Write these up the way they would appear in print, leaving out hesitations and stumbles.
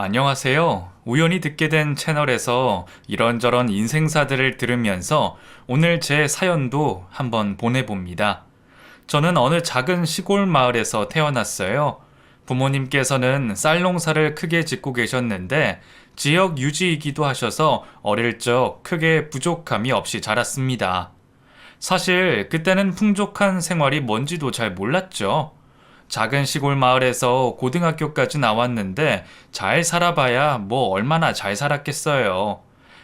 안녕하세요. 우연히 듣게 된 채널에서 이런저런 인생사들을 들으면서 오늘 제 사연도 한번 보내봅니다. 저는 어느 작은 시골 마을에서 태어났어요. 부모님께서는 쌀 농사를 크게 짓고 계셨는데 지역 유지이기도 하셔서 어릴 적 크게 부족함이 없이 자랐습니다. 사실 그때는 풍족한 생활이 뭔지도 잘 몰랐죠. 작은 시골 마을에서 고등학교까지 나왔는데 잘 살아봐야 뭐 얼마나 잘 살았겠어요.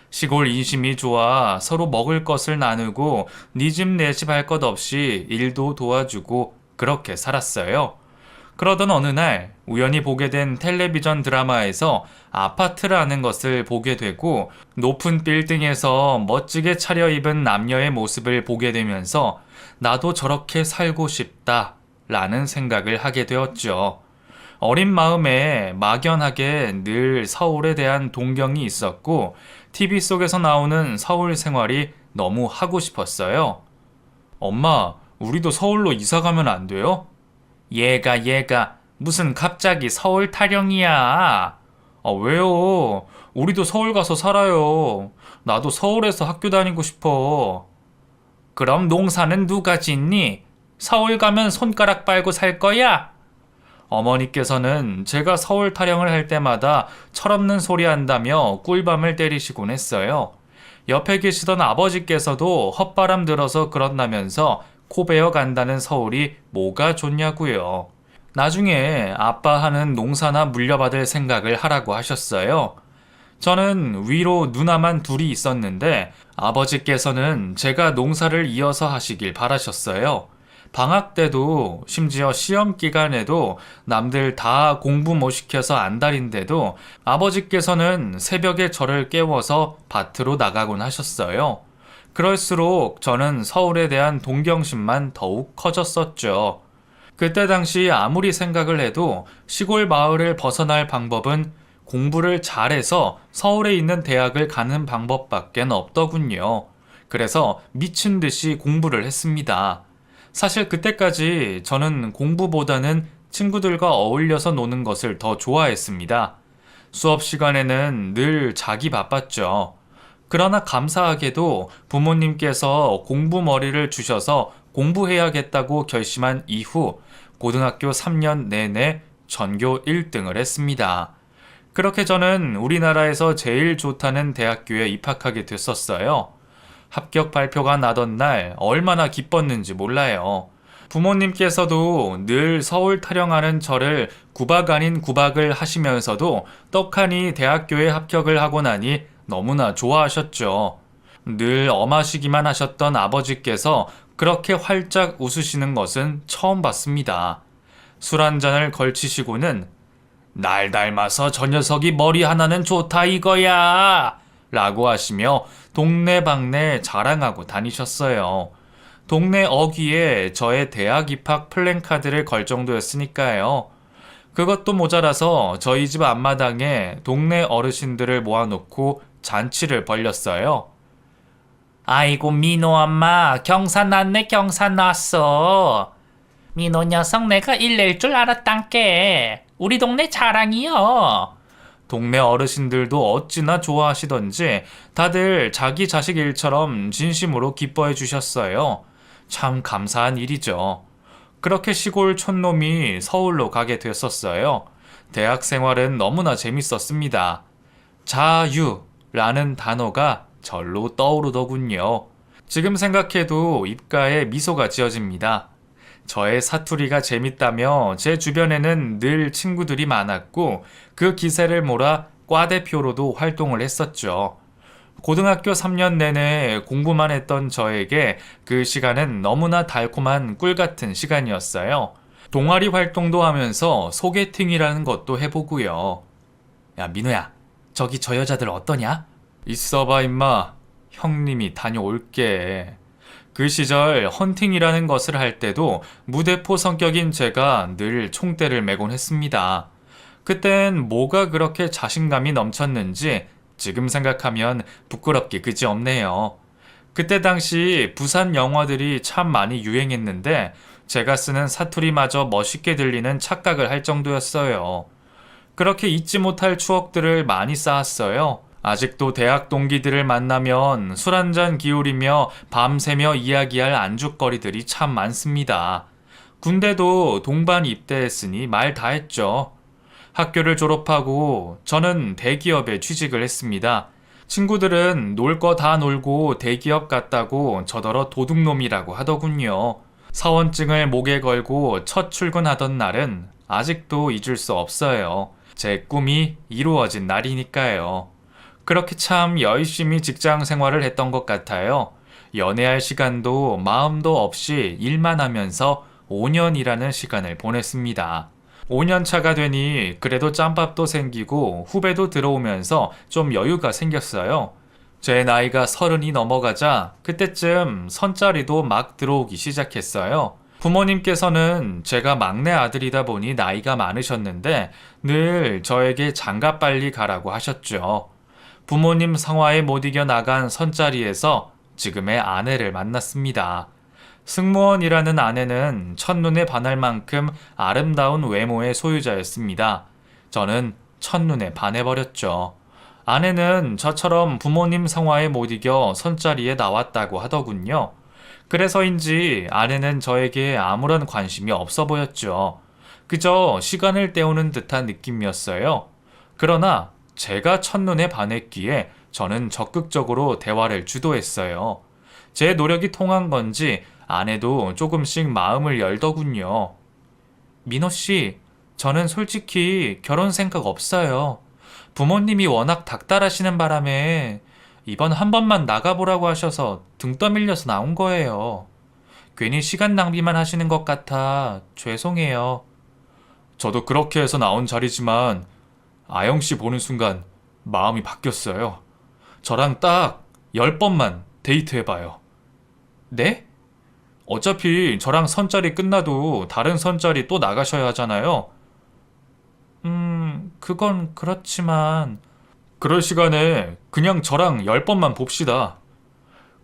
시골 인심이 좋아 서로 먹을 것을 나누고 네 집 내 집 할 것 없이 일도 도와주고 그렇게 살았어요. 그러던 어느 날 우연히 보게 된 텔레비전 드라마에서 아파트라는 것을 보게 되고 높은 빌딩에서 멋지게 차려입은 남녀의 모습을 보게 되면서 나도 저렇게 살고 싶다 라는 생각을 하게 되었죠. 어린 마음에 막연하게 늘 서울에 대한 동경이 있었고 TV 속에서 나오는 서울 생활이 너무 하고 싶었어요. 엄마, 우리도 서울로 이사 가면 안 돼요? 얘가 무슨 갑자기 서울 타령이야. 왜요? 우리도 서울 가서 살아요. 나도 서울에서 학교 다니고 싶어. 그럼 농사는 누가 짓니? 서울 가면 손가락 빨고 살 거야? 어머니께서는 제가 서울 타령을 할 때마다 철없는 소리 한다며 꿀밤을 때리시곤 했어요. 옆에 계시던 아버지께서도 헛바람 들어서 그런다면서 코베어 간다는 서울이 뭐가 좋냐고요. 나중에 아빠 하는 농사나 물려받을 생각을 하라고 하셨어요. 저는 위로 누나만 둘이 있었는데 아버지께서는 제가 농사를 이어서 하시길 바라셨어요. 방학 때도 심지어 시험 기간에도 남들 다 공부 못 시켜서 안달인데도 아버지께서는 새벽에 저를 깨워서 밭으로 나가곤 하셨어요. 그럴수록 저는 서울에 대한 동경심만 더욱 커졌었죠. 그때 당시 아무리 생각을 해도 시골 마을을 벗어날 방법은 공부를 잘해서 서울에 있는 대학을 가는 방법밖엔 없더군요. 그래서 미친 듯이 공부를 했습니다. 사실 그때까지 저는 공부보다는 친구들과 어울려서 노는 것을 더 좋아했습니다. 수업 시간에는 늘 자기 바빴죠. 그러나 감사하게도 부모님께서 공부머리를 주셔서 공부해야겠다고 결심한 이후 고등학교 3년 내내 전교 1등을 했습니다. 그렇게 저는 우리나라에서 제일 좋다는 대학교에 입학하게 됐었어요. 합격 발표가 나던 날 얼마나 기뻤는지 몰라요. 부모님께서도 늘 서울 타령하는 저를 구박 아닌 구박을 하시면서도 떡하니 대학교에 합격을 하고 나니 너무나 좋아하셨죠. 늘 엄하시기만 하셨던 아버지께서 그렇게 활짝 웃으시는 것은 처음 봤습니다. 술 한 잔을 걸치시고는 날 닮아서 저 녀석이 머리 하나는 좋다 이거야! 라고 하시며 동네방네 자랑하고 다니셨어요. 동네 어귀에 저의 대학 입학 플랜카드를 걸 정도였으니까요. 그것도 모자라서 저희 집 앞마당에 동네 어르신들을 모아놓고 잔치를 벌렸어요. 아이고 민호 엄마 경산 났네 경산 났어. 민호 녀석 내가 일낼 줄 알았단께. 우리 동네 자랑이여. 동네 어르신들도 어찌나 좋아하시던지 다들 자기 자식 일처럼 진심으로 기뻐해 주셨어요. 참 감사한 일이죠. 그렇게 시골 촌놈이 서울로 가게 됐었어요. 대학 생활은 너무나 재밌었습니다. 자유라는 단어가 절로 떠오르더군요. 지금 생각해도 입가에 미소가 지어집니다. 저의 사투리가 재밌다며 제 주변에는 늘 친구들이 많았고 그 기세를 몰아 과대표로도 활동을 했었죠. 고등학교 3년 내내 공부만 했던 저에게 그 시간은 너무나 달콤한 꿀 같은 시간이었어요. 동아리 활동도 하면서 소개팅이라는 것도 해보고요. 야 민호야, 저기 저 여자들 어떠냐? 있어봐 임마. 형님이 다녀올게. 그 시절 헌팅이라는 것을 할 때도 무대포 성격인 제가 늘 총대를 메곤 했습니다. 그땐 뭐가 그렇게 자신감이 넘쳤는지 지금 생각하면 부끄럽기 그지없네요. 그때 당시 부산 영화들이 참 많이 유행했는데 제가 쓰는 사투리마저 멋있게 들리는 착각을 할 정도였어요. 그렇게 잊지 못할 추억들을 많이 쌓았어요. 아직도 대학 동기들을 만나면 술 한잔 기울이며 밤새며 이야기할 안주거리들이 참 많습니다. 군대도 동반 입대했으니 말 다 했죠. 학교를 졸업하고 저는 대기업에 취직을 했습니다. 친구들은 놀 거 다 놀고 대기업 갔다고 저더러 도둑놈이라고 하더군요. 사원증을 목에 걸고 첫 출근하던 날은 아직도 잊을 수 없어요. 제 꿈이 이루어진 날이니까요. 그렇게 참 열심히 직장 생활을 했던 것 같아요. 연애할 시간도 마음도 없이 일만 하면서 5년이라는 시간을 보냈습니다. 5년 차가 되니 그래도 짬밥도 생기고 후배도 들어오면서 좀 여유가 생겼어요. 제 나이가 30이 넘어가자 그때쯤 선짜리도 막 들어오기 시작했어요. 부모님께서는 제가 막내 아들이다 보니 나이가 많으셨는데 늘 저에게 장가 빨리 가라고 하셨죠. 부모님 성화에 못 이겨 나간 선짜리에서 지금의 아내를 만났습니다. 승무원이라는 아내는 첫눈에 반할 만큼 아름다운 외모의 소유자였습니다. 저는 첫눈에 반해버렸죠. 아내는 저처럼 부모님 성화에 못 이겨 선자리에 나왔다고 하더군요. 그래서인지 아내는 저에게 아무런 관심이 없어 보였죠. 그저 시간을 때우는 듯한 느낌이었어요. 그러나 제가 첫눈에 반했기에 저는 적극적으로 대화를 주도했어요. 제 노력이 통한 건지 아내도 조금씩 마음을 열더군요. 민호 씨, 저는 솔직히 결혼 생각 없어요. 부모님이 워낙 닥달하시는 바람에 이번 한 번만 나가보라고 하셔서 등 떠밀려서 나온 거예요. 괜히 시간 낭비만 하시는 것 같아 죄송해요. 저도 그렇게 해서 나온 자리지만 아영 씨 보는 순간 마음이 바뀌었어요. 저랑 딱 10번만 데이트해봐요. 네? 어차피 저랑 선짜리 끝나도 다른 선짜리 또 나가셔야 하잖아요. 그건 그렇지만 그럴 시간에 그냥 저랑 10번만 봅시다.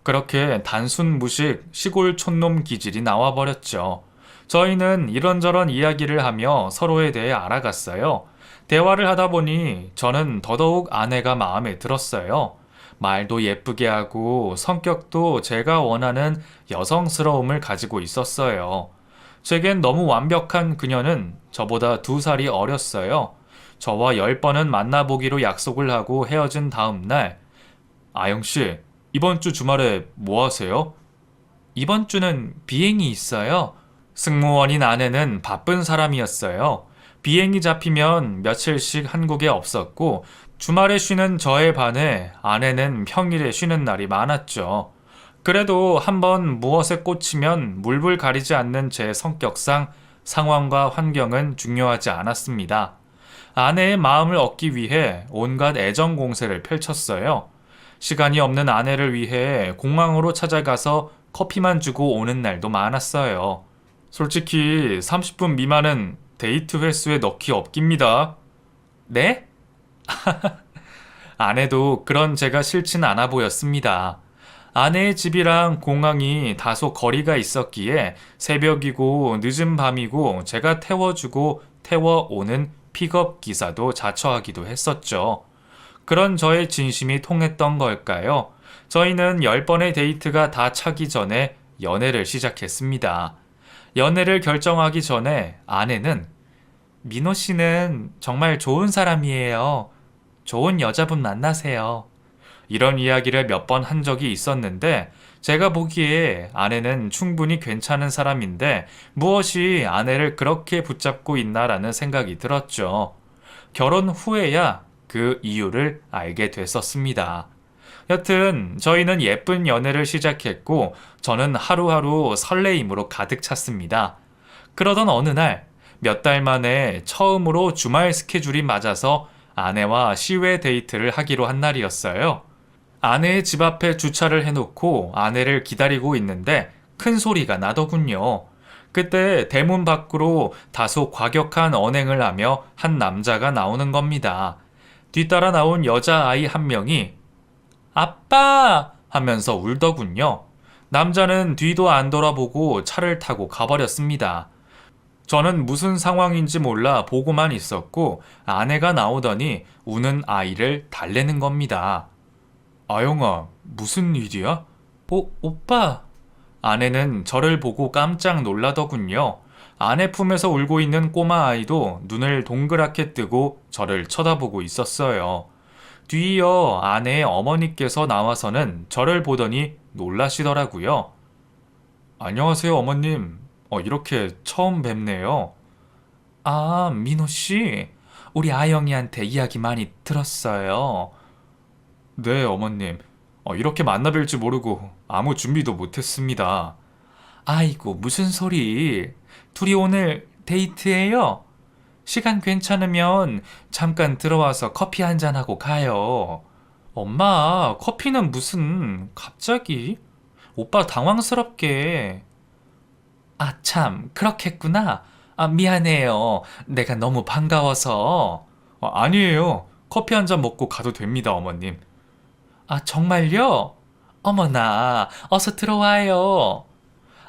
그렇게 단순 무식 시골 촌놈 기질이 나와버렸죠. 저희는 이런저런 이야기를 하며 서로에 대해 알아갔어요. 대화를 하다 보니 저는 더더욱 아내가 마음에 들었어요. 말도 예쁘게 하고 성격도 제가 원하는 여성스러움을 가지고 있었어요. 제겐 너무 완벽한 그녀는 저보다 2살이 어렸어요. 저와 10번은 만나보기로 약속을 하고 헤어진 다음 날, 아영씨, 이번 주 주말에 뭐 하세요? 이번 주는 비행이 있어요. 승무원인 아내는 바쁜 사람이었어요. 비행이 잡히면 며칠씩 한국에 없었고, 주말에 쉬는 저에 반해 아내는 평일에 쉬는 날이 많았죠. 그래도 한번 무엇에 꽂히면 물불 가리지 않는 제 성격상 상황과 환경은 중요하지 않았습니다. 아내의 마음을 얻기 위해 온갖 애정 공세를 펼쳤어요. 시간이 없는 아내를 위해 공항으로 찾아가서 커피만 주고 오는 날도 많았어요. 솔직히 30분 미만은 데이트 횟수에 넣기 없깁니다. 네? 아내도 그런 제가 싫진 않아 보였습니다. 아내의 집이랑 공항이 다소 거리가 있었기에 새벽이고 늦은 밤이고 제가 태워주고 태워오는 픽업 기사도 자처하기도 했었죠. 그런 저의 진심이 통했던 걸까요? 저희는 10번의 데이트가 다 차기 전에 연애를 시작했습니다. 연애를 결정하기 전에 아내는 민호 씨는 정말 좋은 사람이에요. 좋은 여자분 만나세요. 이런 이야기를 몇 번 한 적이 있었는데 제가 보기에 아내는 충분히 괜찮은 사람인데 무엇이 아내를 그렇게 붙잡고 있나라는 생각이 들었죠. 결혼 후에야 그 이유를 알게 됐었습니다. 여튼 저희는 예쁜 연애를 시작했고 저는 하루하루 설레임으로 가득 찼습니다. 그러던 어느 날 몇 달 만에 처음으로 주말 스케줄이 맞아서 아내와 시외 데이트를 하기로 한 날이었어요. 아내의 집 앞에 주차를 해놓고 아내를 기다리고 있는데 큰 소리가 나더군요. 그때 대문 밖으로 다소 과격한 언행을 하며 한 남자가 나오는 겁니다. 뒤따라 나온 여자아이 한 명이 아빠! 하면서 울더군요. 남자는 뒤도 안 돌아보고 차를 타고 가버렸습니다. 저는 무슨 상황인지 몰라 보고만 있었고 아내가 나오더니 우는 아이를 달래는 겁니다. 아영아, 무슨 일이야? 오빠. 아내는 저를 보고 깜짝 놀라더군요. 아내 품에서 울고 있는 꼬마 아이도 눈을 동그랗게 뜨고 저를 쳐다보고 있었어요. 뒤이어 아내의 어머니께서 나와서는 저를 보더니 놀라시더라고요. 안녕하세요, 어머님. 이렇게 처음 뵙네요. 아, 민호 씨. 우리 아영이한테 이야기 많이 들었어요. 네, 어머님. 이렇게 만나 뵐 줄 모르고 아무 준비도 못했습니다. 아이고, 무슨 소리. 둘이 오늘 데이트해요? 시간 괜찮으면 잠깐 들어와서 커피 한잔하고 가요. 엄마, 커피는 무슨, 갑자기? 오빠 당황스럽게. 아, 참, 그렇겠구나. 아, 미안해요. 내가 너무 반가워서. 아니에요. 커피 한 잔 먹고 가도 됩니다, 어머님. 아, 정말요? 어머나, 어서 들어와요.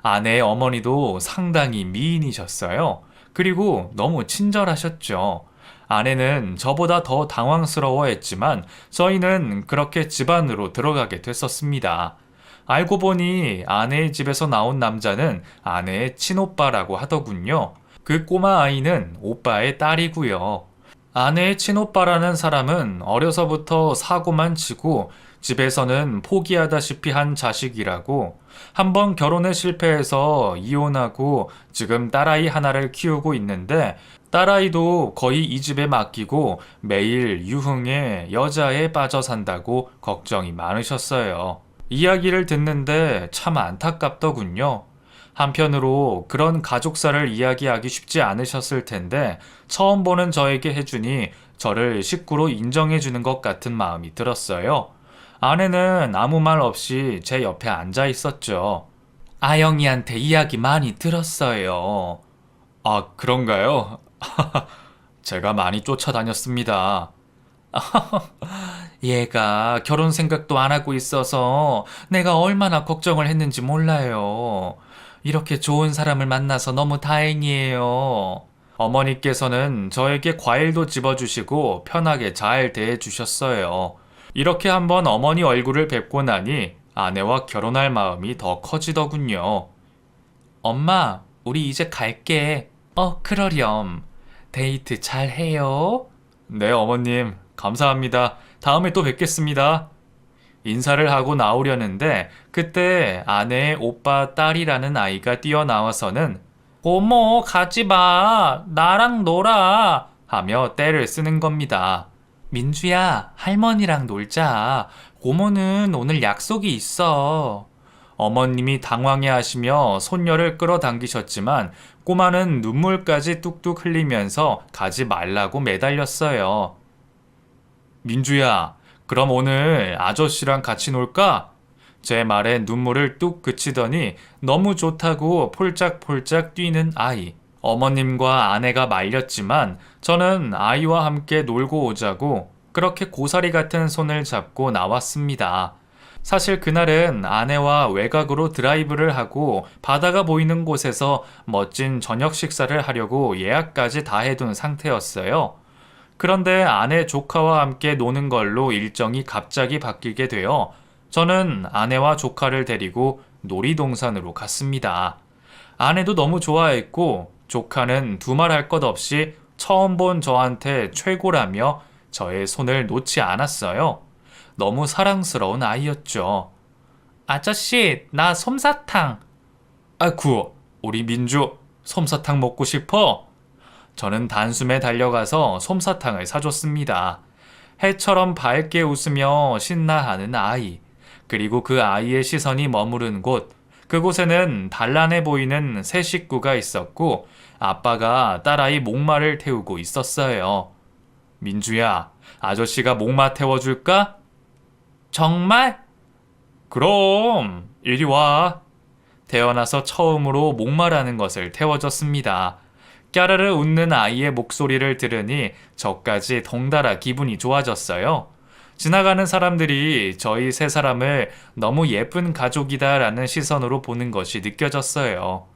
아내의 어머니도 상당히 미인이셨어요. 그리고 너무 친절하셨죠. 아내는 저보다 더 당황스러워했지만 저희는 그렇게 집 안으로 들어가게 됐었습니다. 알고 보니 아내의 집에서 나온 남자는 아내의 친오빠라고 하더군요. 그 꼬마 아이는 오빠의 딸이고요. 아내의 친오빠라는 사람은 어려서부터 사고만 치고 집에서는 포기하다시피 한 자식이라고, 한번 결혼에 실패해서 이혼하고 지금 딸아이 하나를 키우고 있는데 딸아이도 거의 이 집에 맡기고 매일 유흥에 여자에 빠져 산다고 걱정이 많으셨어요. 이야기를 듣는데 참 안타깝더군요. 한편으로 그런 가족사를 이야기하기 쉽지 않으셨을 텐데 처음 보는 저에게 해주니 저를 식구로 인정해주는 것 같은 마음이 들었어요. 아내는 아무 말 없이 제 옆에 앉아 있었죠. 아영이한테 이야기 많이 들었어요. 아, 그런가요? 제가 많이 쫓아다녔습니다. 얘가 결혼 생각도 안 하고 있어서 내가 얼마나 걱정을 했는지 몰라요. 이렇게 좋은 사람을 만나서 너무 다행이에요. 어머니께서는 저에게 과일도 집어주시고 편하게 잘 대해주셨어요. 이렇게 한번 어머니 얼굴을 뵙고 나니 아내와 결혼할 마음이 더 커지더군요. 엄마, 우리 이제 갈게. 그러렴. 데이트 잘 해요. 네, 어머님. 감사합니다. 다음에 또 뵙겠습니다. 인사를 하고 나오려는데 그때 아내의 오빠 딸이라는 아이가 뛰어나와서는 고모 가지 마. 나랑 놀아. 하며 떼를 쓰는 겁니다. 민주야, 할머니랑 놀자. 고모는 오늘 약속이 있어. 어머님이 당황해 하시며 손녀를 끌어당기셨지만 꼬마는 눈물까지 뚝뚝 흘리면서 가지 말라고 매달렸어요. 민주야, 그럼 오늘 아저씨랑 같이 놀까? 제 말에 눈물을 뚝 그치더니 너무 좋다고 폴짝폴짝 뛰는 아이. 어머님과 아내가 말렸지만 저는 아이와 함께 놀고 오자고 그렇게 고사리 같은 손을 잡고 나왔습니다. 사실 그날은 아내와 외곽으로 드라이브를 하고 바다가 보이는 곳에서 멋진 저녁 식사를 하려고 예약까지 다 해둔 상태였어요. 그런데 아내 조카와 함께 노는 걸로 일정이 갑자기 바뀌게 되어 저는 아내와 조카를 데리고 놀이동산으로 갔습니다. 아내도 너무 좋아했고 조카는 두말할 것 없이 처음 본 저한테 최고라며 저의 손을 놓지 않았어요. 너무 사랑스러운 아이였죠. 아저씨, 나 솜사탕. 아쿠, 우리 민주 솜사탕 먹고 싶어? 저는 단숨에 달려가서 솜사탕을 사줬습니다. 해처럼 밝게 웃으며 신나하는 아이, 그리고 그 아이의 시선이 머무른 곳, 그곳에는 단란해 보이는 새 식구가 있었고 아빠가 딸아이 목마를 태우고 있었어요. 민주야, 아저씨가 목마 태워줄까? 정말? 그럼 이리 와. 태어나서 처음으로 목마라는 것을 태워줬습니다. 까르르 웃는 아이의 목소리를 들으니 저까지 덩달아 기분이 좋아졌어요. 지나가는 사람들이 저희 세 사람을 너무 예쁜 가족이다라는 시선으로 보는 것이 느껴졌어요.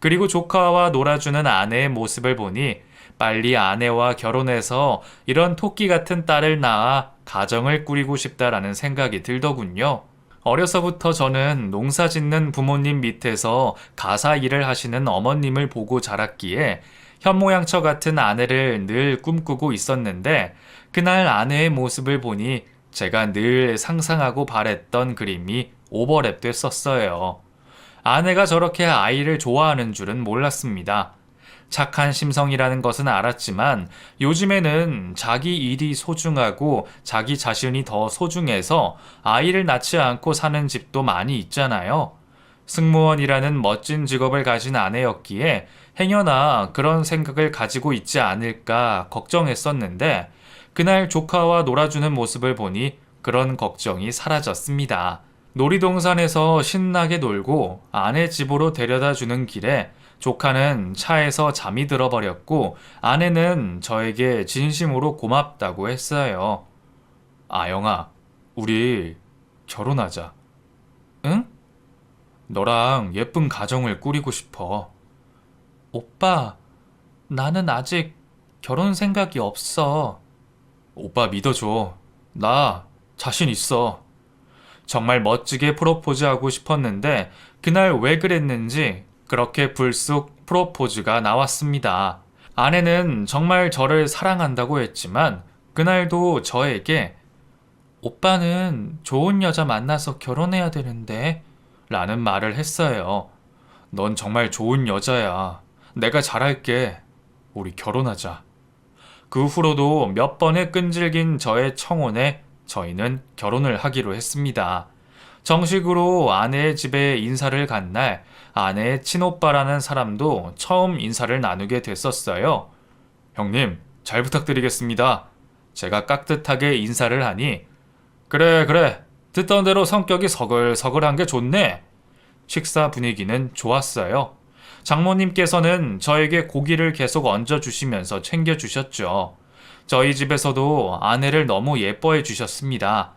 그리고 조카와 놀아주는 아내의 모습을 보니 빨리 아내와 결혼해서 이런 토끼 같은 딸을 낳아 가정을 꾸리고 싶다라는 생각이 들더군요. 어려서부터 저는 농사 짓는 부모님 밑에서 가사 일을 하시는 어머님을 보고 자랐기에 현모양처 같은 아내를 늘 꿈꾸고 있었는데 그날 아내의 모습을 보니 제가 늘 상상하고 바랬던 그림이 오버랩 됐었어요. 아내가 저렇게 아이를 좋아하는 줄은 몰랐습니다. 착한 심성이라는 것은 알았지만 요즘에는 자기 일이 소중하고 자기 자신이 더 소중해서 아이를 낳지 않고 사는 집도 많이 있잖아요. 승무원이라는 멋진 직업을 가진 아내였기에 행여나 그런 생각을 가지고 있지 않을까 걱정했었는데 그날 조카와 놀아주는 모습을 보니 그런 걱정이 사라졌습니다. 놀이동산에서 신나게 놀고 아내 집으로 데려다 주는 길에 조카는 차에서 잠이 들어버렸고 아내는 저에게 진심으로 고맙다고 했어요. 아영아, 우리 결혼하자. 응? 너랑 예쁜 가정을 꾸리고 싶어. 오빠, 나는 아직 결혼 생각이 없어. 오빠 믿어줘. 나 자신 있어. 정말 멋지게 프로포즈하고 싶었는데 그날 왜 그랬는지 그렇게 불쑥 프로포즈가 나왔습니다. 아내는 정말 저를 사랑한다고 했지만 그날도 저에게 오빠는 좋은 여자 만나서 결혼해야 되는데 라는 말을 했어요. 넌 정말 좋은 여자야. 내가 잘할게. 우리 결혼하자. 그 후로도 몇 번의 끈질긴 저의 청혼에 저희는 결혼을 하기로 했습니다. 정식으로 아내의 집에 인사를 간 날 아내의 친오빠라는 사람도 처음 인사를 나누게 됐었어요. 형님, 잘 부탁드리겠습니다. 제가 깍듯하게 인사를 하니 그래, 듣던 대로 성격이 서글서글한 게 좋네. 식사 분위기는 좋았어요. 장모님께서는 저에게 고기를 계속 얹어주시면서 챙겨주셨죠. 저희 집에서도 아내를 너무 예뻐해 주셨습니다.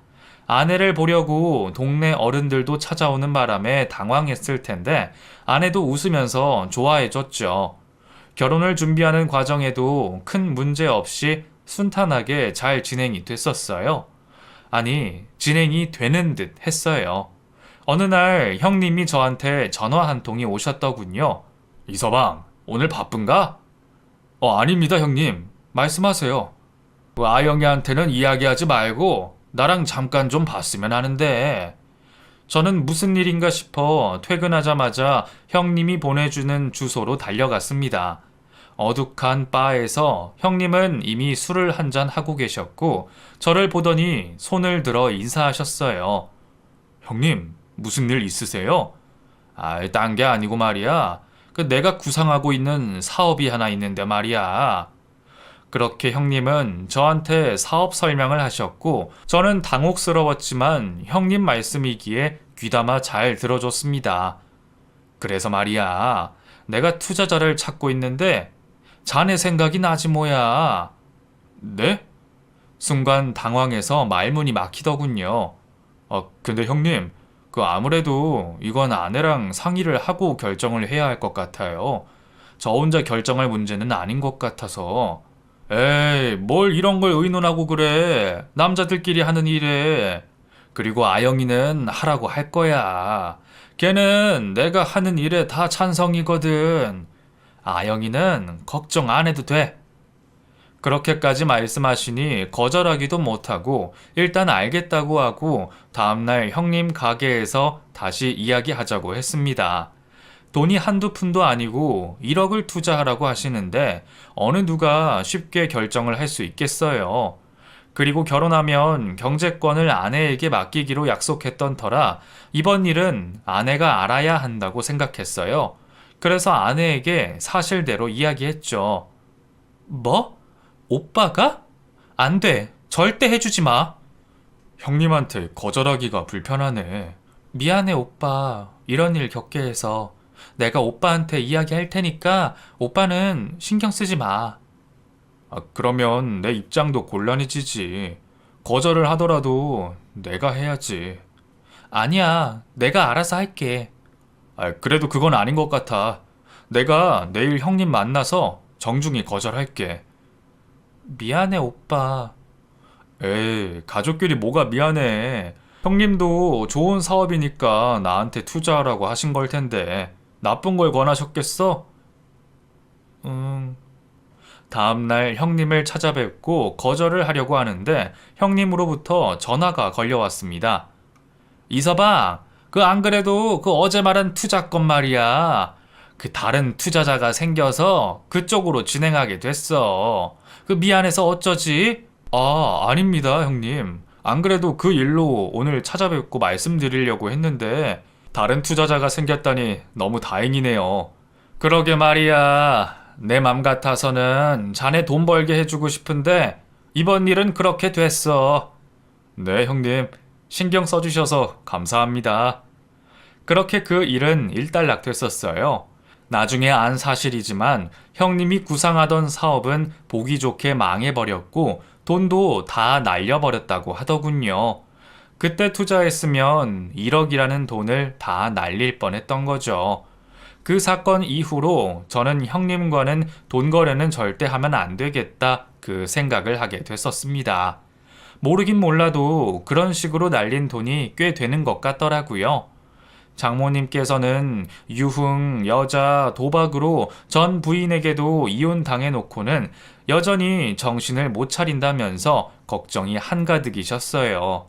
아내를 보려고 동네 어른들도 찾아오는 바람에 당황했을 텐데 아내도 웃으면서 좋아해 줬죠. 결혼을 준비하는 과정에도 큰 문제 없이 순탄하게 잘 진행이 됐었어요. 아니, 진행이 되는 듯 했어요. 어느 날 형님이 저한테 전화 한 통이 오셨더군요. 이서방, 오늘 바쁜가? 아닙니다, 형님. 말씀하세요. 아영이한테는 이야기하지 말고 나랑 잠깐 좀 봤으면 하는데. 저는 무슨 일인가 싶어 퇴근하자마자 형님이 보내주는 주소로 달려갔습니다. 어둑한 바에서 형님은 이미 술을 한잔 하고 계셨고 저를 보더니 손을 들어 인사하셨어요. 형님, 무슨 일 있으세요? 딴 게 아니고 말이야. 내가 구상하고 있는 사업이 하나 있는데 말이야. 그렇게 형님은 저한테 사업 설명을 하셨고 저는 당혹스러웠지만 형님 말씀이기에 귀담아 잘 들어줬습니다. 그래서 말이야, 내가 투자자를 찾고 있는데 자네 생각이 나지 뭐야. 네? 순간 당황해서 말문이 막히더군요. 근데 형님, 아무래도 이건 아내랑 상의를 하고 결정을 해야 할 것 같아요. 저 혼자 결정할 문제는 아닌 것 같아서. 에이, 뭘 이런 걸 의논하고 그래. 남자들끼리 하는 일에. 그리고 아영이는 하라고 할 거야. 걔는 내가 하는 일에 다 찬성이거든. 아영이는 걱정 안 해도 돼. 그렇게까지 말씀하시니 거절하기도 못하고 일단 알겠다고 하고 다음날 형님 가게에서 다시 이야기하자고 했습니다. 돈이 한두 푼도 아니고 1억을 투자하라고 하시는데 어느 누가 쉽게 결정을 할 수 있겠어요. 그리고 결혼하면 경제권을 아내에게 맡기기로 약속했던 터라 이번 일은 아내가 알아야 한다고 생각했어요. 그래서 아내에게 사실대로 이야기했죠. 뭐? 오빠가? 안 돼. 절대 해주지 마. 형님한테 거절하기가 불편하네. 미안해, 오빠. 이런 일 겪게 해서. 내가 오빠한테 이야기할 테니까 오빠는 신경 쓰지 마. 그러면 내 입장도 곤란해지지. 거절을 하더라도 내가 해야지. 아니야. 내가 알아서 할게. 그래도 그건 아닌 것 같아. 내가 내일 형님 만나서 정중히 거절할게. 미안해, 오빠. 에이, 가족끼리 뭐가 미안해. 형님도 좋은 사업이니까 나한테 투자하라고 하신 걸 텐데 나쁜 걸 권하셨겠어? 응. 다음날 형님을 찾아뵙고 거절을 하려고 하는데 형님으로부터 전화가 걸려왔습니다. 이서방, 그 안 그래도 그 어제 말한 투자건 말이야. 그 다른 투자자가 생겨서 그쪽으로 진행하게 됐어. 그 미안해서 어쩌지? 아, 아닙니다, 형님. 안 그래도 그 일로 오늘 찾아뵙고 말씀드리려고 했는데 다른 투자자가 생겼다니 너무 다행이네요. 그러게 말이야. 내 맘 같아서는 자네 돈 벌게 해주고 싶은데 이번 일은 그렇게 됐어. 네, 형님. 신경 써주셔서 감사합니다. 그렇게 그 일은 일단락됐었어요. 나중에 안 사실이지만 형님이 구상하던 사업은 보기 좋게 망해버렸고 돈도 다 날려버렸다고 하더군요. 그때 투자했으면 1억이라는 돈을 다 날릴 뻔했던 거죠. 그 사건 이후로 저는 형님과는 돈 거래는 절대 하면 안 되겠다 그 생각을 하게 됐었습니다. 모르긴 몰라도 그런 식으로 날린 돈이 꽤 되는 것 같더라고요. 장모님께서는 유흥, 여자, 도박으로 전 부인에게도 이혼 당해놓고는 여전히 정신을 못 차린다면서 걱정이 한가득이셨어요.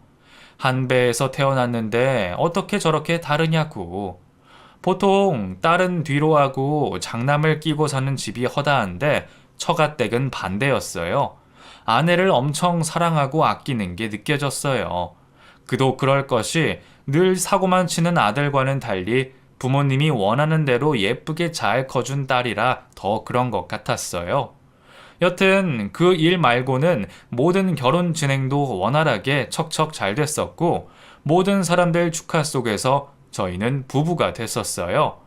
한 배에서 태어났는데 어떻게 저렇게 다르냐고. 보통 딸은 뒤로 하고 장남을 끼고 사는 집이 허다한데 처가댁은 반대였어요. 아내를 엄청 사랑하고 아끼는 게 느껴졌어요. 그도 그럴 것이 늘 사고만 치는 아들과는 달리 부모님이 원하는 대로 예쁘게 잘 커준 딸이라 더 그런 것 같았어요. 여튼 그 일 말고는 모든 결혼 진행도 원활하게 척척 잘 됐었고 모든 사람들 축하 속에서 저희는 부부가 됐었어요.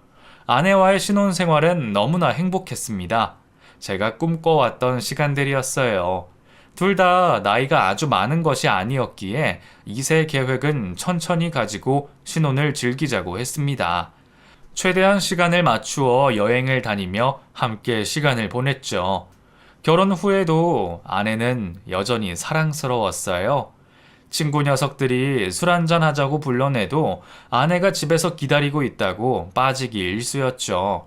아내와의 신혼생활은 너무나 행복했습니다. 제가 꿈꿔왔던 시간들이었어요. 둘 다 나이가 아주 많은 것이 아니었기에 2세 계획은 천천히 가지고 신혼을 즐기자고 했습니다. 최대한 시간을 맞추어 여행을 다니며 함께 시간을 보냈죠. 결혼 후에도 아내는 여전히 사랑스러웠어요. 친구 녀석들이 술 한잔 하자고 불러내도 아내가 집에서 기다리고 있다고 빠지기 일쑤였죠.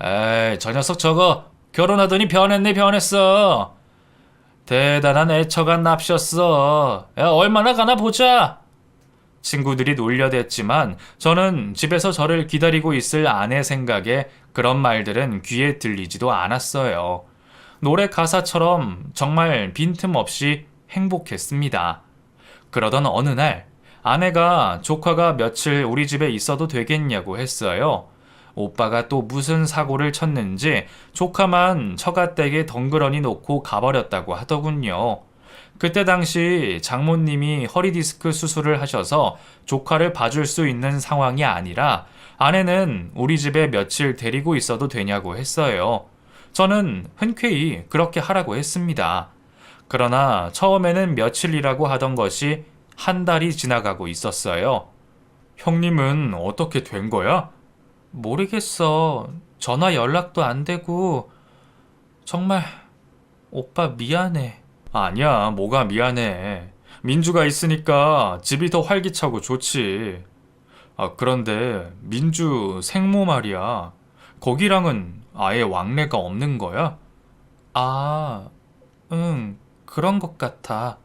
에이, 저 녀석 저거 결혼하더니 변했네 변했어. 대단한 애처간 납셨어. 야, 얼마나 가나 보자. 친구들이 놀려댔지만 저는 집에서 저를 기다리고 있을 아내 생각에 그런 말들은 귀에 들리지도 않았어요. 노래 가사처럼 정말 빈틈없이 행복했습니다. 그러던 어느 날 아내가 조카가 며칠 우리 집에 있어도 되겠냐고 했어요. 오빠가 또 무슨 사고를 쳤는지 조카만 처가댁에 덩그러니 놓고 가버렸다고 하더군요. 그때 당시 장모님이 허리디스크 수술을 하셔서 조카를 봐줄 수 있는 상황이 아니라 아내는 우리 집에 며칠 데리고 있어도 되냐고 했어요. 저는 흔쾌히 그렇게 하라고 했습니다. 그러나 처음에는 며칠이라고 하던 것이 한 달이 지나가고 있었어요. 형님은 어떻게 된 거야? 모르겠어. 전화 연락도 안 되고 정말 오빠 미안해. 아니야, 뭐가 미안해. 민주가 있으니까 집이 더 활기차고 좋지. 아, 그런데 민주 생모 말이야. 거기랑은 아예 왕래가 없는 거야? 아, 응, 그런 것 같아.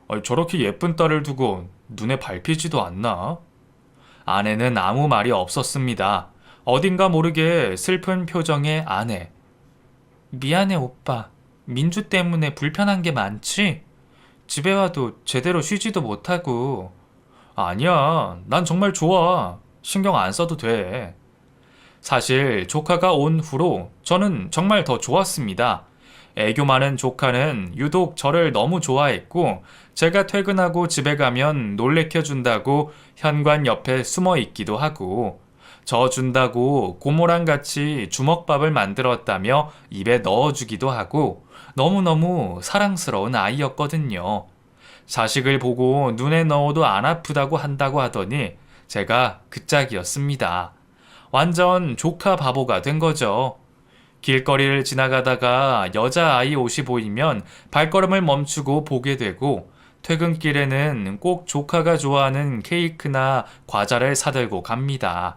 아니, 저렇게 예쁜 딸을 두고 눈에 밟히지도 않나? 아내는 아무 말이 없었습니다. 어딘가 모르게 슬픈 표정의 아내. 미안해, 오빠. 민주 때문에 불편한 게 많지? 집에 와도 제대로 쉬지도 못하고. 아니야, 난 정말 좋아. 신경 안 써도 돼. 사실 조카가 온 후로 저는 정말 더 좋았습니다. 애교 많은 조카는 유독 저를 너무 좋아했고 제가 퇴근하고 집에 가면 놀래켜준다고 현관 옆에 숨어 있기도 하고 저 준다고 고모랑 같이 주먹밥을 만들었다며 입에 넣어주기도 하고 너무너무 사랑스러운 아이였거든요. 자식을 보고 눈에 넣어도 안 아프다고 한다고 하더니 제가 그 짝이었습니다. 완전 조카 바보가 된 거죠. 길거리를 지나가다가 여자아이 옷이 보이면 발걸음을 멈추고 보게 되고 퇴근길에는 꼭 조카가 좋아하는 케이크나 과자를 사들고 갑니다.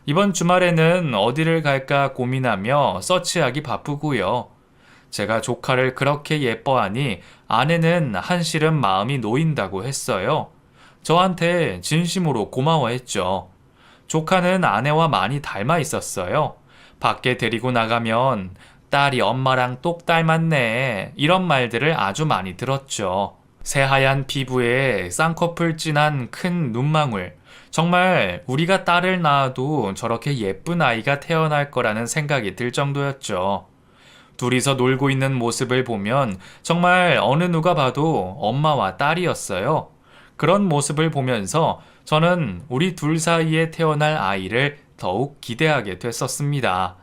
이번 주말에는 어디를 갈까 고민하며 서치하기 바쁘고요. 제가 조카를 그렇게 예뻐하니 아내는 한시름 마음이 놓인다고 했어요. 저한테 진심으로 고마워했죠. 조카는 아내와 많이 닮아 있었어요. 밖에 데리고 나가면 딸이 엄마랑 똑 닮았네. 이런 말들을 아주 많이 들었죠. 새하얀 피부에 쌍꺼풀 진한 큰 눈망울. 정말 우리가 딸을 낳아도 저렇게 예쁜 아이가 태어날 거라는 생각이 들 정도였죠. 둘이서 놀고 있는 모습을 보면 정말 어느 누가 봐도 엄마와 딸이었어요. 그런 모습을 보면서 저는 우리 둘 사이에 태어날 아이를 더욱 기대하게 됐었습니다.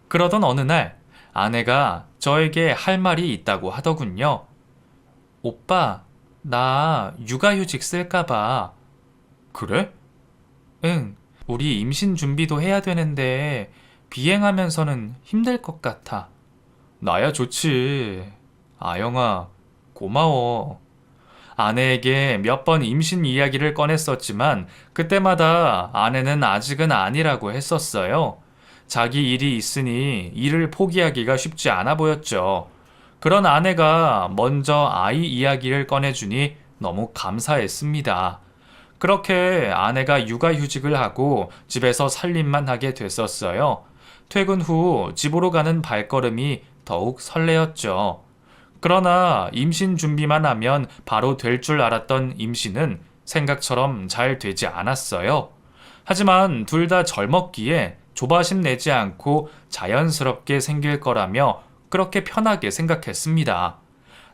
그러던 어느 날 아내가 저에게 할 말이 있다고 하더군요. 오빠, 나 육아휴직 쓸까봐. 그래? 응, 우리 임신 준비도 해야 되는데 비행하면서는 힘들 것 같아. 나야 좋지. 아영아, 고마워. 아내에게 몇 번 임신 이야기를 꺼냈었지만 그때마다 아내는 아직은 아니라고 했었어요. 자기 일이 있으니 일을 포기하기가 쉽지 않아 보였죠. 그런 아내가 먼저 아이 이야기를 꺼내주니 너무 감사했습니다. 그렇게 아내가 육아휴직을 하고 집에서 살림만 하게 됐었어요. 퇴근 후 집으로 가는 발걸음이 더욱 설레었죠. 그러나 임신 준비만 하면 바로 될 줄 알았던 임신은 생각처럼 잘 되지 않았어요. 하지만 둘 다 젊었기에 조바심 내지 않고 자연스럽게 생길 거라며 그렇게 편하게 생각했습니다.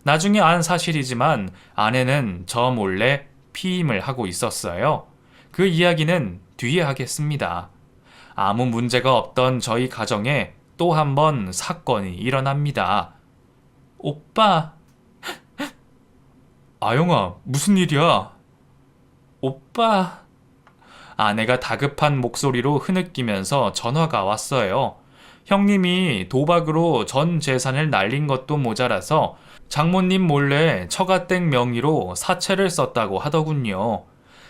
나중에 안 사실이지만 아내는 저 몰래 피임을 하고 있었어요. 그 이야기는 뒤에 하겠습니다. 아무 문제가 없던 저희 가정에 또 한 번 사건이 일어납니다. 오빠. 아영아, 무슨 일이야? 오빠. 아내가 다급한 목소리로 흐느끼면서 전화가 왔어요. 형님이 도박으로 전 재산을 날린 것도 모자라서 장모님 몰래 처가댁 명의로 사채를 썼다고 하더군요.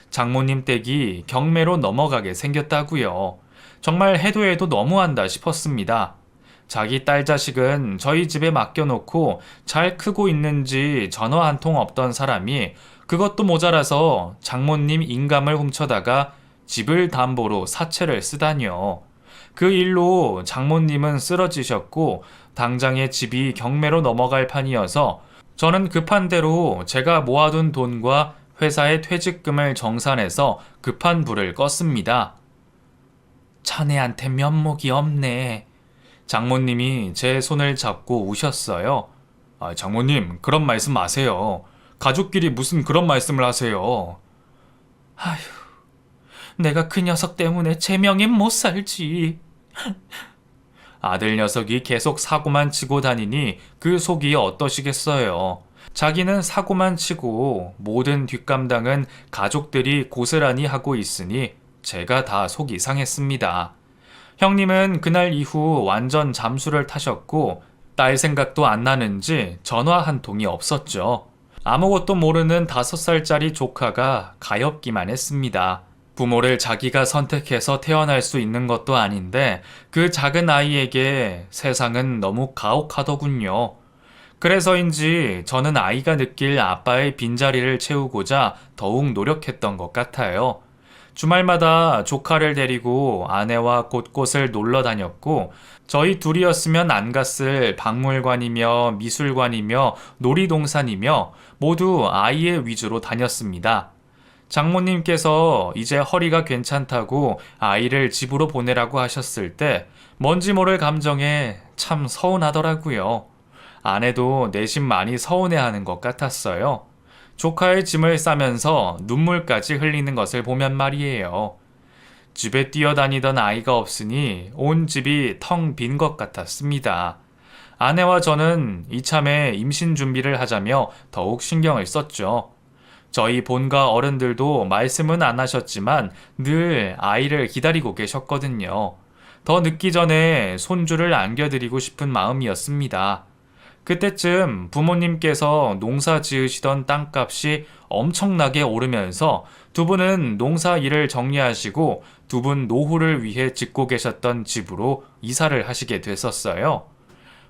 장모님 댁이 경매로 넘어가게 생겼다고요. 정말 해도 해도 너무한다 싶었습니다. 자기 딸 자식은 저희 집에 맡겨놓고 잘 크고 있는지 전화 한 통 없던 사람이 그것도 모자라서 장모님 인감을 훔쳐다가 집을 담보로 사채를 쓰다니요. 그 일로 장모님은 쓰러지셨고 당장에 집이 경매로 넘어갈 판이어서 저는 급한 대로 제가 모아둔 돈과 회사의 퇴직금을 정산해서 급한 불을 껐습니다. 자네한테 면목이 없네. 장모님이 제 손을 잡고 우셨어요. 장모님, 그런 말씀 마세요. 가족끼리 무슨 그런 말씀을 하세요. 아휴, 내가 그 녀석 때문에 제명에 못 살지. 아들 녀석이 계속 사고만 치고 다니니 그 속이 어떠시겠어요. 자기는 사고만 치고 모든 뒷감당은 가족들이 고스란히 하고 있으니 제가 다 속이 상했습니다. 형님은 그날 이후 완전 잠수를 타셨고 딸 생각도 안 나는지 전화 한 통이 없었죠. 아무것도 모르는 5살짜리 조카가 가엾기만 했습니다. 부모를 자기가 선택해서 태어날 수 있는 것도 아닌데 그 작은 아이에게 세상은 너무 가혹하더군요. 그래서인지 저는 아이가 느낄 아빠의 빈자리를 채우고자 더욱 노력했던 것 같아요. 주말마다 조카를 데리고 아내와 곳곳을 놀러 다녔고 저희 둘이었으면 안 갔을 박물관이며 미술관이며 놀이동산이며 모두 아이의 위주로 다녔습니다. 장모님께서 이제 허리가 괜찮다고 아이를 집으로 보내라고 하셨을 때 뭔지 모를 감정에 참 서운하더라고요. 아내도 내심 많이 서운해하는 것 같았어요. 조카의 짐을 싸면서 눈물까지 흘리는 것을 보면 말이에요. 집에 뛰어다니던 아이가 없으니 온 집이 텅 빈 것 같았습니다. 아내와 저는 이참에 임신 준비를 하자며 더욱 신경을 썼죠. 저희 본가 어른들도 말씀은 안 하셨지만 늘 아이를 기다리고 계셨거든요. 더 늦기 전에 손주를 안겨드리고 싶은 마음이었습니다. 그때쯤 부모님께서 농사 지으시던 땅값이 엄청나게 오르면서 두 분은 농사 일을 정리하시고 두 분 노후를 위해 짓고 계셨던 집으로 이사를 하시게 됐었어요.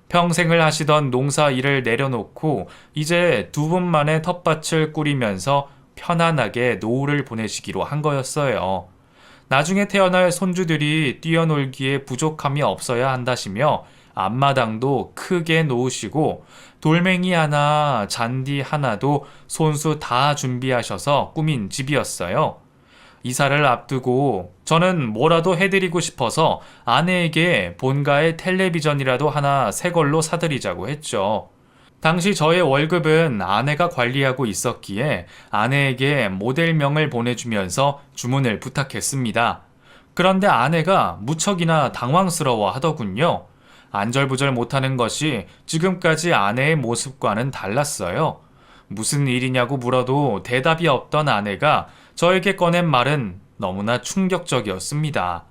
평생을 하시던 농사 일을 내려놓고 이제 두 분만의 텃밭을 꾸리면서 편안하게 노후를 보내시기로 한 거였어요. 나중에 태어날 손주들이 뛰어놀기에 부족함이 없어야 한다시며 앞마당도 크게 놓으시고 돌멩이 하나, 잔디 하나도 손수 다 준비하셔서 꾸민 집이었어요. 이사를 앞두고 저는 뭐라도 해드리고 싶어서 아내에게 본가에 텔레비전이라도 하나 새 걸로 사드리자고 했죠. 당시 저의 월급은 아내가 관리하고 있었기에 아내에게 모델명을 보내주면서 주문을 부탁했습니다. 그런데 아내가 무척이나 당황스러워 하더군요. 안절부절 못하는 것이 지금까지 아내의 모습과는 달랐어요. 무슨 일이냐고 물어도 대답이 없던 아내가 저에게 꺼낸 말은 너무나 충격적이었습니다.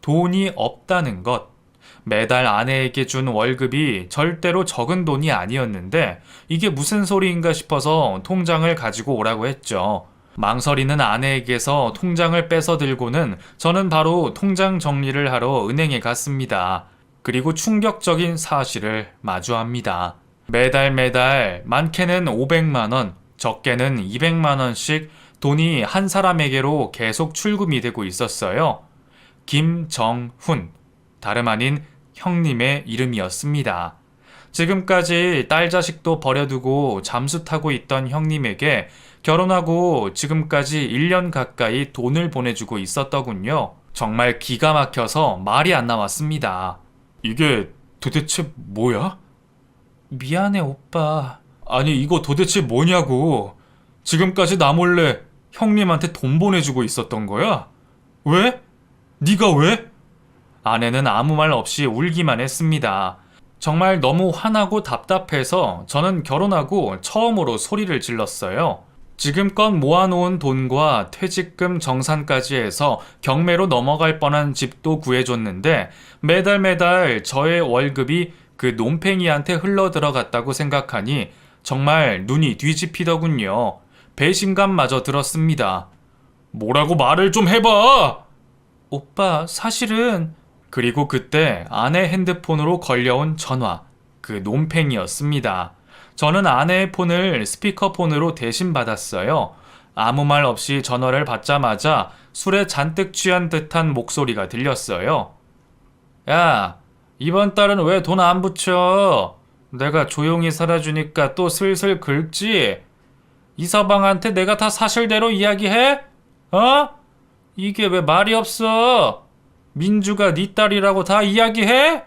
돈이 없다는 것. 매달 아내에게 준 월급이 절대로 적은 돈이 아니었는데 이게 무슨 소리인가 싶어서 통장을 가지고 오라고 했죠. 망설이는 아내에게서 통장을 뺏어 들고는 저는 바로 통장 정리를 하러 은행에 갔습니다. 그리고 충격적인 사실을 마주합니다. 매달 많게는 500만 원, 적게는 200만 원씩 돈이 한 사람에게로 계속 출금이 되고 있었어요. 김정훈, 다름 아닌 형님의 이름이었습니다. 지금까지 딸 자식도 버려두고 잠수 타고 있던 형님에게 결혼하고 지금까지 1년 가까이 돈을 보내주고 있었더군요. 정말 기가 막혀서 말이 안 나왔습니다. 이게 도대체 뭐야? 미안해, 오빠. 아니, 이거 도대체 뭐냐고. 지금까지 나 몰래 형님한테 돈 보내주고 있었던 거야? 왜? 네가 왜? 아내는 아무 말 없이 울기만 했습니다. 정말 너무 화나고 답답해서 저는 결혼하고 처음으로 소리를 질렀어요. 지금껏 모아놓은 돈과 퇴직금 정산까지 해서 경매로 넘어갈 뻔한 집도 구해줬는데 매달 저의 월급이 그 논팽이한테 흘러들어갔다고 생각하니 정말 눈이 뒤집히더군요. 배신감마저 들었습니다. 뭐라고 말을 좀 해봐! 오빠, 사실은... 그리고 그때 아내 핸드폰으로 걸려온 전화, 그 논팽이였습니다. 저는 아내의 폰을 스피커폰으로 대신 받았어요. 아무 말 없이 전화를 받자마자 술에 잔뜩 취한 듯한 목소리가 들렸어요. 야, 이번 달은 왜 돈 안 붙여? 내가 조용히 살아주니까 또 슬슬 긁지? 이서방한테 내가 다 사실대로 이야기해? 어? 이게 왜 말이 없어? 민주가 네 딸이라고 다 이야기해?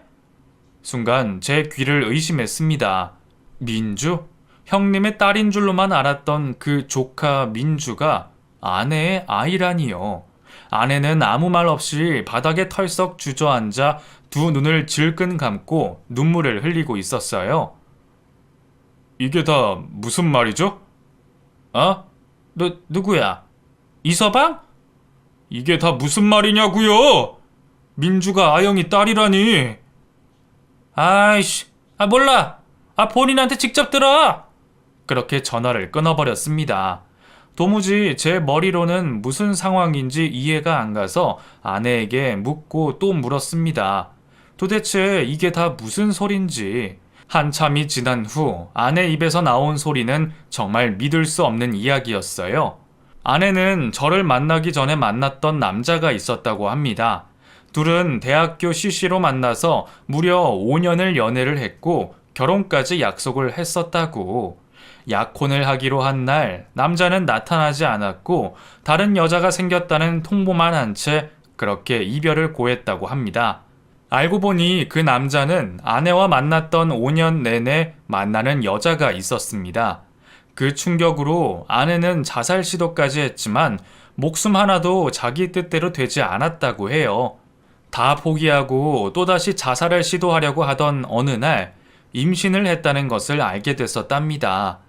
순간 제 귀를 의심했습니다. 민주? 형님의 딸인 줄로만 알았던 그 조카 민주가 아내의 아이라니요. 아내는 아무 말 없이 바닥에 털썩 주저앉아 두 눈을 질끈 감고 눈물을 흘리고 있었어요. 이게 다 무슨 말이죠? 어? 누구야? 이서방? 이게 다 무슨 말이냐고요? 민주가 아영이 딸이라니. 아이씨, 몰라. 본인한테 직접 들어. 그렇게 전화를 끊어버렸습니다. 도무지 제 머리로는 무슨 상황인지 이해가 안 가서 아내에게 묻고 또 물었습니다. 도대체 이게 다 무슨 소린지. 한참이 지난 후 아내 입에서 나온 소리는 정말 믿을 수 없는 이야기였어요. 아내는 저를 만나기 전에 만났던 남자가 있었다고 합니다. 둘은 대학교 CC로 만나서 무려 5년을 연애를 했고 결혼까지 약속을 했었다고. 약혼을 하기로 한 날 남자는 나타나지 않았고 다른 여자가 생겼다는 통보만 한 채 그렇게 이별을 고했다고 합니다. 알고 보니 그 남자는 아내와 만났던 5년 내내 만나는 여자가 있었습니다. 그 충격으로 아내는 자살 시도까지 했지만 목숨 하나도 자기 뜻대로 되지 않았다고 해요. 다 포기하고 또다시 자살을 시도하려고 하던 어느 날 임신을 했다는 것을 알게 됐었답니다.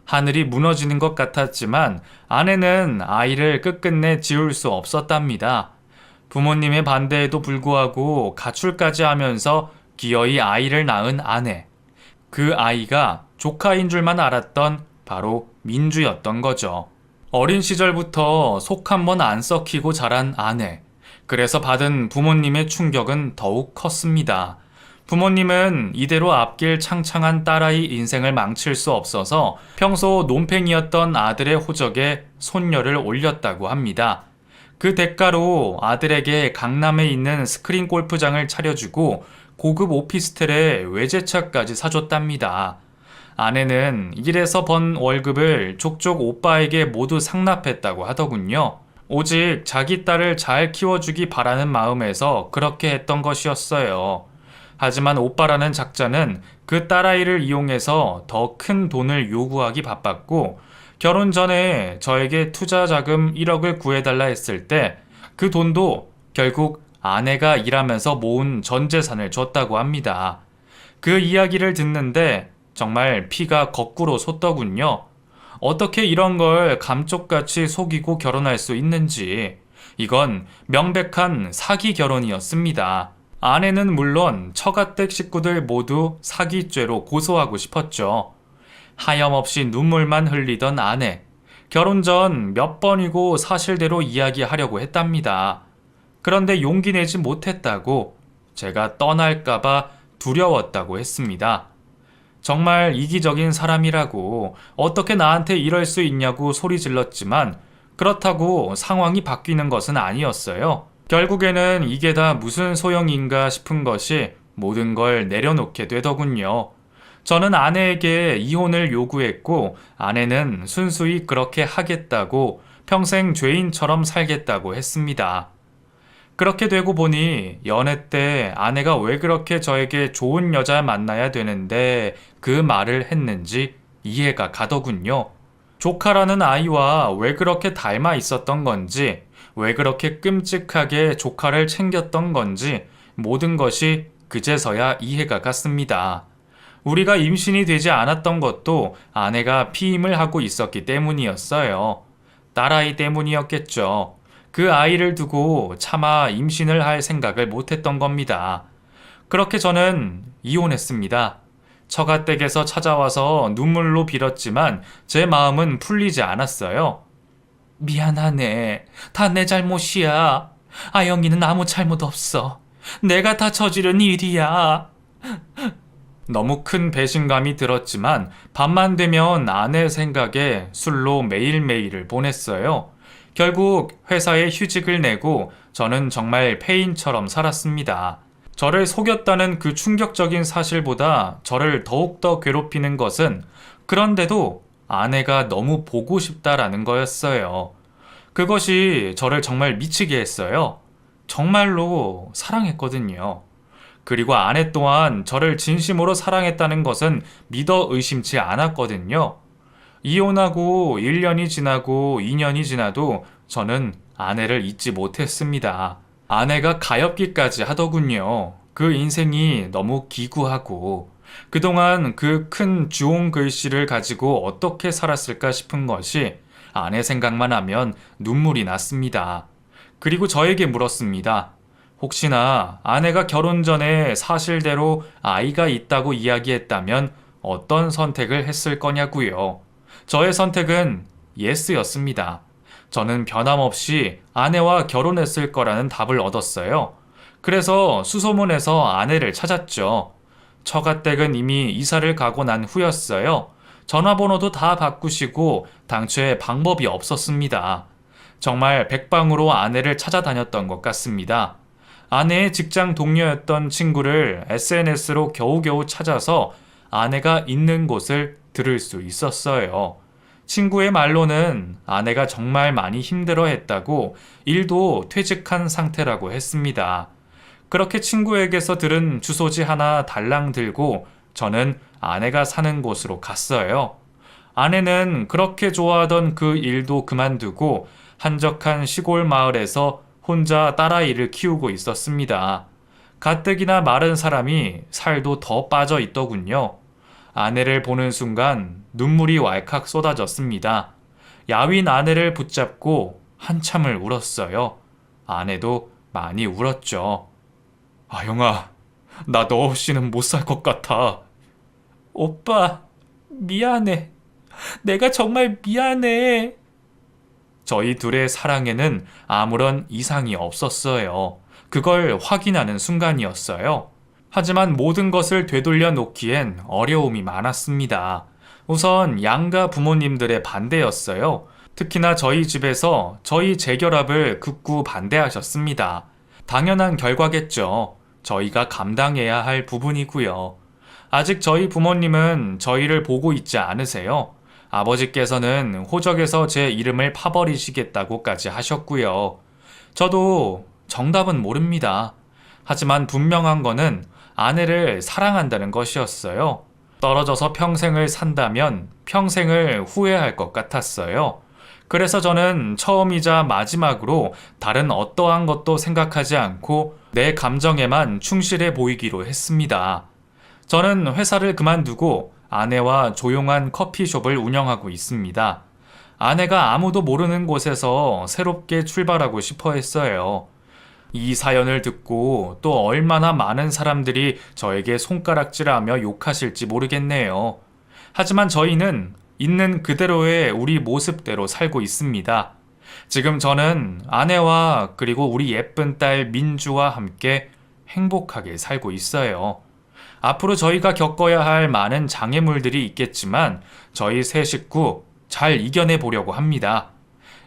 하늘이 무너지는 것 같았지만 아내는 아이를 끝끝내 지울 수 없었답니다. 부모님의 반대에도 불구하고 가출까지 하면서 기어이 아이를 낳은 아내. 그 아이가 조카인 줄만 알았던 바로 민주였던 거죠. 어린 시절부터 속 한번 안 썩히고 자란 아내. 그래서 받은 부모님의 충격은 더욱 컸습니다. 부모님은 이대로 앞길 창창한 딸아이 인생을 망칠 수 없어서 평소 논팽이였던 아들의 호적에 손녀를 올렸다고 합니다. 그 대가로 아들에게 강남에 있는 스크린 골프장을 차려주고 고급 오피스텔에 외제차까지 사줬답니다. 아내는 일에서 번 월급을 족족 오빠에게 모두 상납했다고 하더군요. 오직 자기 딸을 잘 키워주기 바라는 마음에서 그렇게 했던 것이었어요. 하지만 오빠라는 작자는 그 딸아이를 이용해서 더 큰 돈을 요구하기 바빴고, 결혼 전에 저에게 투자 자금 1억을 구해달라 했을 때 그 돈도 결국 아내가 일하면서 모은 전 재산을 줬다고 합니다. 그 이야기를 듣는데 정말 피가 거꾸로 솟더군요. 어떻게 이런 걸 감쪽같이 속이고 결혼할 수 있는지. 이건 명백한 사기 결혼이었습니다. 아내는 물론 처가댁 식구들 모두 사기죄로 고소하고 싶었죠. 하염없이 눈물만 흘리던 아내. 결혼 전 몇 번이고 사실대로 이야기하려고 했답니다. 그런데 용기 내지 못했다고, 제가 떠날까봐 두려웠다고 했습니다. 정말 이기적인 사람이라고, 어떻게 나한테 이럴 수 있냐고 소리 질렀지만 그렇다고 상황이 바뀌는 것은 아니었어요. 결국에는 이게 다 무슨 소용인가 싶은 것이 모든 걸 내려놓게 되더군요. 저는 아내에게 이혼을 요구했고, 아내는 순수히 그렇게 하겠다고, 평생 죄인처럼 살겠다고 했습니다. 그렇게 되고 보니 연애 때 아내가 왜 그렇게 저에게 좋은 여자 만나야 되는데 그 말을 했는지 이해가 가더군요. 조카라는 아이와 왜 그렇게 닮아 있었던 건지, 왜 그렇게 끔찍하게 조카를 챙겼던 건지 모든 것이 그제서야 이해가 갔습니다. 우리가 임신이 되지 않았던 것도 아내가 피임을 하고 있었기 때문이었어요. 딸아이 때문이었겠죠. 그 아이를 두고 차마 임신을 할 생각을 못했던 겁니다. 그렇게 저는 이혼했습니다. 처가댁에서 찾아와서 눈물로 빌었지만 제 마음은 풀리지 않았어요. 미안하네. 다 내 잘못이야. 아영이는 아무 잘못 없어. 내가 다 저지른 일이야. 너무 큰 배신감이 들었지만 밤만 되면 아내 생각에 술로 매일매일을 보냈어요. 결국 회사에 휴직을 내고 저는 정말 폐인처럼 살았습니다. 저를 속였다는 그 충격적인 사실보다 저를 더욱더 괴롭히는 것은, 그런데도 아내가 너무 보고 싶다라는 거였어요. 그것이 저를 정말 미치게 했어요. 정말로 사랑했거든요. 그리고 아내 또한 저를 진심으로 사랑했다는 것은 믿어 의심치 않았거든요. 이혼하고 1년이 지나고 2년이 지나도 저는 아내를 잊지 못했습니다. 아내가 가엾기까지 하더군요. 그 인생이 너무 기구하고, 그동안 그 큰 주홍 글씨를 가지고 어떻게 살았을까 싶은 것이 아내 생각만 하면 눈물이 났습니다. 그리고 저에게 물었습니다. 혹시나 아내가 결혼 전에 사실대로 아이가 있다고 이야기했다면 어떤 선택을 했을 거냐고요. 저의 선택은 예스였습니다. 저는 변함없이 아내와 결혼했을 거라는 답을 얻었어요. 그래서 수소문해서 아내를 찾았죠. 처가댁은 이미 이사를 가고 난 후였어요. 전화번호도 다 바꾸시고 당초에 방법이 없었습니다. 정말 백방으로 아내를 찾아다녔던 것 같습니다. 아내의 직장 동료였던 친구를 SNS로 겨우겨우 찾아서 아내가 있는 곳을 들을 수 있었어요. 친구의 말로는 아내가 정말 많이 힘들어했다고, 일도 퇴직한 상태라고 했습니다. 그렇게 친구에게서 들은 주소지 하나 달랑 들고 저는 아내가 사는 곳으로 갔어요. 아내는 그렇게 좋아하던 그 일도 그만두고 한적한 시골 마을에서 혼자 딸아이를 키우고 있었습니다. 가뜩이나 마른 사람이 살도 더 빠져 있더군요. 아내를 보는 순간 눈물이 왈칵 쏟아졌습니다. 야윈 아내를 붙잡고 한참을 울었어요. 아내도 많이 울었죠. 아영아, 나 너 없이는 못 살 것 같아. 오빠, 미안해. 내가 정말 미안해. 저희 둘의 사랑에는 아무런 이상이 없었어요. 그걸 확인하는 순간이었어요. 하지만 모든 것을 되돌려 놓기엔 어려움이 많았습니다. 우선 양가 부모님들의 반대였어요. 특히나 저희 집에서 저희 재결합을 극구 반대하셨습니다. 당연한 결과겠죠. 저희가 감당해야 할 부분이고요. 아직 저희 부모님은 저희를 보고 있지 않으세요. 아버지께서는 호적에서 제 이름을 파버리시겠다고까지 하셨고요. 저도 정답은 모릅니다. 하지만 분명한 거는 아내를 사랑한다는 것이었어요. 떨어져서 평생을 산다면 평생을 후회할 것 같았어요. 그래서 저는 처음이자 마지막으로 다른 어떠한 것도 생각하지 않고 내 감정에만 충실해 보이기로 했습니다. 저는 회사를 그만두고 아내와 조용한 커피숍을 운영하고 있습니다. 아내가 아무도 모르는 곳에서 새롭게 출발하고 싶어 했어요. 이 사연을 듣고 또 얼마나 많은 사람들이 저에게 손가락질하며 욕하실지 모르겠네요. 하지만 저희는 있는 그대로의 우리 모습대로 살고 있습니다. 지금 저는 아내와 그리고 우리 예쁜 딸 민주와 함께 행복하게 살고 있어요. 앞으로 저희가 겪어야 할 많은 장애물들이 있겠지만 저희 세 식구 잘 이겨내 보려고 합니다.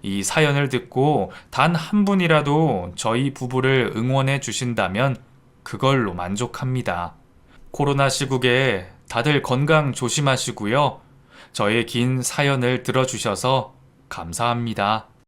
이 사연을 듣고 단 한 분이라도 저희 부부를 응원해 주신다면 그걸로 만족합니다. 코로나 시국에 다들 건강 조심하시고요. 저의 긴 사연을 들어주셔서 감사합니다.